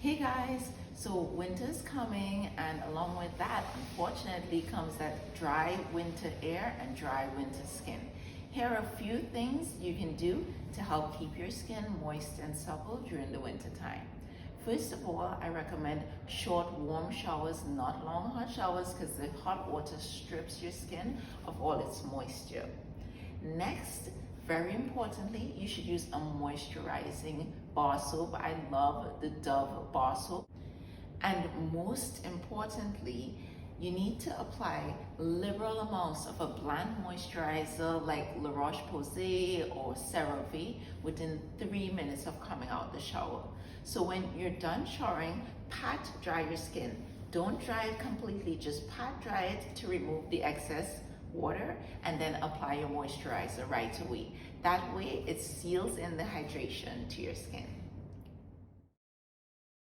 Hey guys, so winter's coming, and along with that, unfortunately, comes that dry winter air and dry winter skin. Here are a few things you can do to help keep your skin moist and supple during the winter time. First of all, I recommend short warm showers, not long hot showers, because the hot water strips your skin of all its moisture. Next, very importantly, you should use a moisturizing bar soap. I love the Dove bar soap. And most importantly, you need to apply liberal amounts of a bland moisturizer like La Roche-Posay or CeraVe within 3 minutes of coming out the shower. So when you're done showering, pat dry your skin. Don't dry it completely, just pat dry it to remove the excess water, and then apply your moisturizer right away. That way it seals in the hydration to your skin.